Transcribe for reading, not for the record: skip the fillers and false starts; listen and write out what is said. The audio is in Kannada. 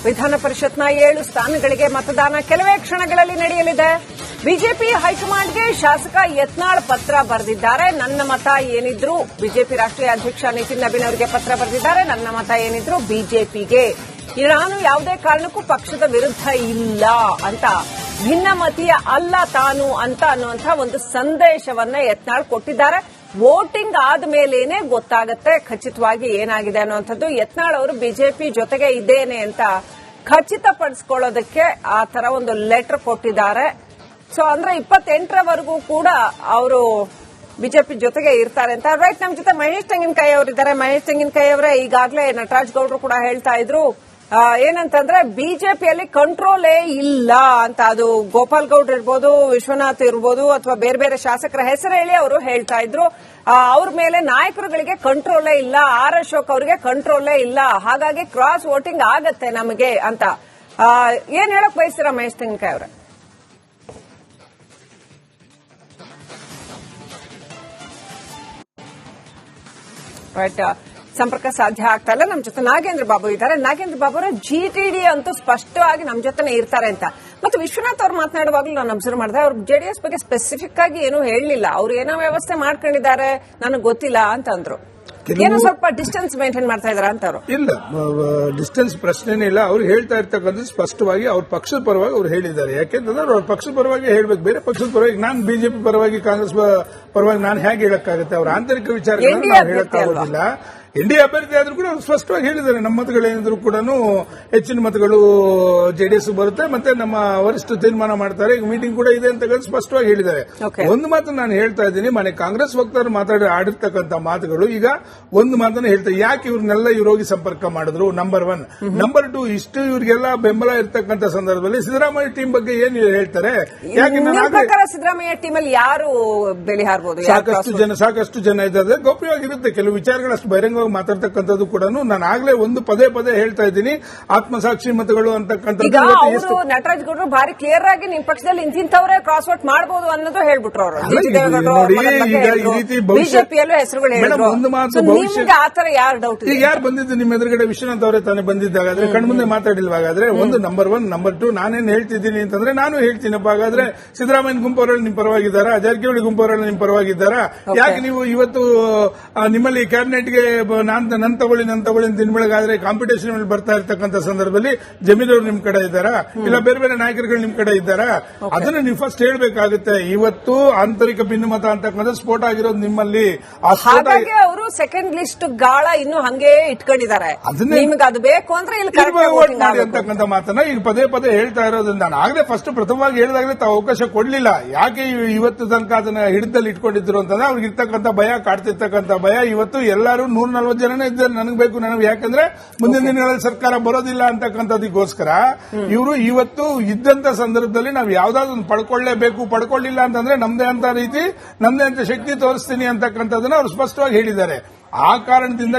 ವಿಧಾನ ಪರಿಷತ್ನ 7 ಸ್ಥಾನಗಳಿಗೆ ಮತದಾನ ಕೆಲವೇ ಕ್ಷಣಗಳಲ್ಲಿ ನಡೆಯಲಿದೆ. ಬಿಜೆಪಿ ಹೈಕಮಾಂಡ್ಗೆ ಶಾಸಕ ಯತ್ನಾಳ್ ಪತ್ರ ಬರೆದಿದ್ದಾರೆ. ನನ್ನ ಮತ ಏನಿದ್ರು ಬಿಜೆಪಿ ರಾಷ್ಟ್ರೀಯ ಅಧ್ಯಕ್ಷ ನಿತಿನ್ ನಬೀನ್ ಅವರಿಗೆ ಪತ್ರ ಬರೆದಿದ್ದಾರೆ. ನನ್ನ ಮತ ಏನಿದ್ರು ಬಿಜೆಪಿಗೆ, ನಾನು ಯಾವುದೇ ಕಾರಣಕ್ಕೂ ಪಕ್ಷದ ವಿರುದ್ಧ ಇಲ್ಲ ಅಂತ, ಭಿನ್ನಮತೀಯ ಅಲ್ಲ ತಾನು ಅಂತ ಅನ್ನುವಂಥ ಒಂದು ಸಂದೇಶವನ್ನ ಯತ್ನಾಳ್ ಕೊಟ್ಟಿದ್ದಾರೆ. ವೋಟಿಂಗ್ ಆದ್ಮೇಲೇನೆ ಗೊತ್ತಾಗುತ್ತೆ ಖಚಿತವಾಗಿ ಏನಾಗಿದೆ ಅನ್ನುವಂಥದ್ದು. ಯತ್ನಾಳ್ ಅವರು ಬಿಜೆಪಿ ಜೊತೆಗೆ ಇದ್ದೇನೆ ಅಂತ ಖಚಿತಪಡಿಸಿಕೊಳ್ಳೋದಕ್ಕೆ ಆ ತರ ಒಂದು ಲೆಟರ್ ಕೊಟ್ಟಿದ್ದಾರೆ. ಸೊ ಅಂದ್ರೆ 28ರವರೆಗೂ ಕೂಡ ಅವರು ಬಿಜೆಪಿ ಜೊತೆಗೆ ಇರ್ತಾರೆ ಅಂತ. ರೈಟ್, ನಮ್ಮ ಜೊತೆ ಮಹೇಶ್ ತೆಂಗಿನಕಾಯಿ ಅವರಿದ್ದಾರೆ. ಮಹೇಶ್ ತೆಂಗಿನಕಾಯಿ ಅವರೇ, ಈಗಾಗಲೇ ನಟರಾಜ್ ಗೌಡ್ರು ಕೂಡ ಹೇಳ್ತಾ ಇದ್ರು ಏನಂತಂದ್ರೆ ಬಿಜೆಪಿಯಲ್ಲಿ ಕಂಟ್ರೋಲೇ ಇಲ್ಲ ಅಂತ. ಅದು ಗೋಪಾಲ್ ಗೌಡ್ರು ಇರ್ಬೋದು, ವಿಶ್ವನಾಥ್ ಇರ್ಬೋದು, ಅಥವಾ ಬೇರೆ ಬೇರೆ ಶಾಸಕರ ಹೆಸರು ಹೇಳಿ ಅವರು ಹೇಳ್ತಾ ಇದ್ರು. ಅವ್ರ ಮೇಲೆ ನಾಯಕರುಗಳಿಗೆ ಕಂಟ್ರೋಲೇ ಇಲ್ಲ, ಆರ್ ಅಶೋಕ್ ಅವರಿಗೆ ಕಂಟ್ರೋಲೇ ಇಲ್ಲ, ಹಾಗಾಗಿ ಕ್ರಾಸ್ ವೋಟಿಂಗ್ ಆಗತ್ತೆ ನಮಗೆ ಅಂತ. ಏನ್ ಹೇಳಕ್ ಬಯಸ್ತೀರಾ ಮಹೇಶ್ ತೆಂಗಿನಕಾಯಿ ಅವರೇ? ರೈಟ್, ಸಂಪರ್ಕ ಸಾಧ್ಯ ಆಗ್ತಾ ಇಲ್ಲ. ನಮ್ಮ ಜೊತೆ ನಾಗೇಂದ್ರ ಬಾಬು ಇದ್ದಾರೆ. ನಾಗೇಂದ್ರ ಬಾಬು ಅವರ ಜಿಟಿಡಿ ಅಂತೂ ಸ್ಪಷ್ಟವಾಗಿ ನಮ್ಮ ಜೊತೆನೆ ಇರ್ತಾರೆ ಅಂತ. ಮತ್ತು ವಿಶ್ವನಾಥ್ ಅವ್ರು ಮಾತನಾಡುವಾಗಲೂ ನಾನು ಅಬ್ಸರ್ವ್ ಮಾಡಿದೆ, ಅವ್ರು ಜೆಡಿಎಸ್ ಬಗ್ಗೆ ಸ್ಪೆಸಿಫಿಕ್ ಆಗಿ ಏನೂ ಹೇಳಲಿಲ್ಲ. ಅವ್ರು ಏನೋ ವ್ಯವಸ್ಥೆ ಮಾಡ್ಕೊಂಡಿದ್ದಾರೆ ನನಗೆ ಗೊತ್ತಿಲ್ಲ ಅಂತ ಅಂದ್ರು. ಏನೋ ಸ್ವಲ್ಪ ಡಿಸ್ಟೆನ್ಸ್ ಮೇಂಟೈನ್ ಮಾಡ್ತಾ ಇದಾರ ಅಂತ ಅವರು. ಇಲ್ಲ, ಡಿಸ್ಟೆನ್ಸ್ ಪ್ರಶ್ನೆನೇ ಇಲ್ಲ. ಅವ್ರು ಹೇಳ್ತಾ ಇರ್ತಕ್ಕಂಥ ಸ್ಪಷ್ಟವಾಗಿ ಅವ್ರ ಪಕ್ಷದ ಪರವಾಗಿ ಅವ್ರು ಹೇಳಿದ್ದಾರೆ. ಯಾಕೆಂತಂದ್ರೆ ಅವ್ರ ಪಕ್ಷದ ಪರವಾಗಿ ಹೇಳ್ಬೇಕು, ಬೇರೆ ಪಕ್ಷದ ಪರವಾಗಿ ನಾನು ಬಿಜೆಪಿ ಪರವಾಗಿ ಕಾಂಗ್ರೆಸ್ ಪರವಾಗಿ ನಾನು ಹೇಗೆ ಹೇಳಕ್ಕಾಗುತ್ತೆ? ಅವ್ರ ಆಂತರಿಕ ವಿಚಾರಗಳನ್ನು ನಾವು ಹೇಳಕ್ಕಾಗೋದಿಲ್ಲ. ಎನ್ಡಿಎ ಅಭ್ಯರ್ಥಿ ಆದ್ರೂ ಕೂಡ ಅವ್ರು ಸ್ಪಷ್ಟವಾಗಿ ಹೇಳಿದ್ದಾರೆ, ನಮ್ಮ ಮತಗಳೇನಿದ್ರು ಕೂಡ ಹೆಚ್ಚಿನ ಮತಗಳು ಜೆಡಿಎಸ್ ಬರುತ್ತೆ, ಮತ್ತೆ ನಮ್ಮ ವರಿಷ್ಠ ತೀರ್ಮಾನ ಮಾಡ್ತಾರೆ, ಈಗ ಮೀಟಿಂಗ್ ಕೂಡ ಇದೆ ಅಂತ ಸ್ಪಷ್ಟವಾಗಿ ಹೇಳಿದ್ದಾರೆ. ಒಂದು ಮಾತು ನಾನು ಹೇಳ್ತಾ ಇದ್ದೀನಿ, ಮನೆ ಕಾಂಗ್ರೆಸ್ ವಕ್ತಾರರು ಆಡಿರ್ತಕ್ಕಂಥ ಮಾತುಗಳು ಈಗ ಒಂದು ಮಾತನ್ನು ಹೇಳ್ತಾರೆ. ಯಾಕೆ ಇವ್ರನ್ನೆಲ್ಲ ಇವ್ರು ಹೋಗಿ ಸಂಪರ್ಕ ಮಾಡಿದ್ರು? ನಂಬರ್ 1. ನಂಬರ್ 2, ಇಷ್ಟು ಇವರಿಗೆಲ್ಲ ಬೆಂಬಲ ಇರ್ತಕ್ಕಂಥ ಸಂದರ್ಭದಲ್ಲಿ ಸಿದ್ದರಾಮಯ್ಯ ಟೀಮ್ ಬಗ್ಗೆ ಏನ್ ಹೇಳ್ತಾರೆ? ಯಾಕೆ ಸಿದ್ದರಾಮಯ್ಯ ಟೀಮಲ್ಲಿ ಯಾರು ಬೆಳೆ ಹಾರಬಹುದು? ಸಾಕಷ್ಟು ಜನ ಇದ್ದಾರೆ. ಗೌಪ್ಯವಾಗಿರುತ್ತೆ ಕೆಲವು ವಿಚಾರಗಳು, ಅಷ್ಟು ಬಹಿರಂಗ ಮಾತಾಡ್ತಕ್ಕಂಥದ್ದು ಕೂಡ ನಾನು ಆಗ್ಲೇ ಒಂದು ಪದೇ ಹೇಳ್ತಾ ಇದ್ದೀನಿ. ಆತ್ಮಸಾಕ್ಷಿ ಮತಗಳು ಅಂತಕ್ಕಂಥದ್ದು ನಟರಾಜ್ ಗೌಡ್ರು ಭಾರಿ ಕ್ಲಿಯರ್ ಆಗಿ ನಿಮ್ ಪಕ್ಷದಲ್ಲಿ ಇಂತಿಂತವರೇ ಕ್ರಾಸ್ ವೋಟ್ ಮಾಡಬಹುದು ಅನ್ನೋದು ಹೇಳ್ಬಿಟ್ರು ಅವರು. ಬಿಜೆಪಿಯಲ್ಲೂ ಹೆಸರುಗಳು ಹೇಳಿದ್ರು. ಆತರ ಯಾರು ಡೌಟ್? ಈಗ ಯಾರು ಬಂದಿದ್ದು ನಿಮ್ಮ ಎದುರುಗಡೆ? ವಿಶ್ವನಾಥ್ ಅವರೇ ತಾನೇ ಬಂದಿದ್ದಾಗಾದ್ರೆ ಕಣ್ಮುಂದೆ ಮಾತಾಡಿಲ್ವಾಗಾದ್ರೆ ಒಂದು ನಂಬರ್ 1, ನಂಬರ್ 2 ನಾನೇನ್ ಹೇಳ್ತಿದ್ದೀನಿ ಅಂತಂದ್ರೆ ನಾನು ಹೇಳ್ತೀನಪ್ಪ. ಹಾಗಾದ್ರೆ ಸಿದ್ದರಾಮಯ್ಯ ಗುಂಪವರಲ್ಲಿ ನಿಮ್ ಪರವಾಗಿದ್ದಾರಾ? ಜಾರಕಿಹೊಳಿ ಗುಂಪವರಲ್ಲಿ ನಿಮ್ ಪರವಾಗಿದ್ದಾರಾ? ಯಾಕೆ ನೀವು ಇವತ್ತು ನಿಮ್ಮಲ್ಲಿ ಕ್ಯಾಬಿನೆಟ್ಗೆ ನನ್ನ ತಗೊಳ್ಳಿ ದಿನ ಬೆಳಗಾದ್ರೆ ಕಾಂಪಿಟೇಷನ್ ಬರ್ತಾ ಇರ್ತಕ್ಕಂಥ ಸಂದರ್ಭದಲ್ಲಿ ಜಮೀನವರು ನಿಮ್ ಕಡೆ ಇದ್ದಾರಾ? ಇಲ್ಲ ಬೇರೆ ಬೇರೆ ನಾಯಕರುಗಳು ನಿಮ್ ಕಡೆ ಇದ್ದಾರಾ? ಅದನ್ನ ನೀವು ಫಸ್ಟ್ ಹೇಳ್ಬೇಕಾಗುತ್ತೆ. ಇವತ್ತು ಆಂತರಿಕ ಭಿನ್ನಮತ ಅಂತಕ್ಕಂಥ ಸ್ಫೋಟ ಆಗಿರೋದು ನಿಮ್ಮಲ್ಲಿ. ಅವರು ಸೆಕೆಂಡ್ ಲಿಸ್ಟ್ ಗಾಳ ಇನ್ನು ಹಂಗೆ ಇಟ್ಕೊಂಡಿದ್ದಾರೆ. ನಿಮ್ಗೆ ಅದು ಬೇಕು ಅಂದ್ರೆ ವೋಟ್ ಮಾಡಿ ಅಂತಕ್ಕಂಥ ಮಾತನ್ನ ಈಗ ಪದೇ ಹೇಳ್ತಾ ಇರೋದ್ರಿಂದ ನಾನು ಆಗಲೇ ಫಸ್ಟ್ ಪ್ರಥಮವಾಗಿ ಹೇಳಿದಾಗಲೇ ತಾವು ಅವಕಾಶ ಕೊಡ್ಲಿಲ್ಲ. ಯಾಕೆ ಇವತ್ತು ತನಕ ಅದನ್ನ ಹಿಡಿದಲ್ಲಿ ಇಟ್ಕೊಂಡಿದ್ರು ಅಂತಂದ್ರೆ ಅವ್ರಿಗೆ ಇರ್ತಕ್ಕಂಥ ಭಯ, ಕಾಡ್ತಿರ್ತಕ್ಕಂಥ ಭಯ. ಇವತ್ತು ಎಲ್ಲರೂ 140 ಜನನೇ ಇದ್ದಾರೆ, ನನಗೆ ಬೇಕು ನನಗೆ, ಯಾಕಂದ್ರೆ ಮುಂದಿನ ದಿನಗಳಲ್ಲಿ ಸರ್ಕಾರ ಬರೋದಿಲ್ಲ ಅಂತಕ್ಕಂಥದಕ್ಕೋಸ್ಕರ ಇವರು ಇವತ್ತು ಇದ್ದಂತ ಸಂದರ್ಭದಲ್ಲಿ ನಾವು ಯಾವ್ದಾದ್ರು ಪಡ್ಕೊಳ್ಳೇಬೇಕು, ಪಡ್ಕೊಳ್ಳಿಲ್ಲ ಅಂತಂದ್ರೆ ನಮ್ದೇ ಅಂತ ರೀತಿ, ನಮ್ದೇ ಅಂತ ಶಕ್ತಿ ತೋರಿಸ್ತೀನಿ ಅಂತಕ್ಕಂಥದ್ದನ್ನ ಅವ್ರು ಸ್ಪಷ್ಟವಾಗಿ ಹೇಳಿದ್ದಾರೆ. ಆ ಕಾರಣದಿಂದ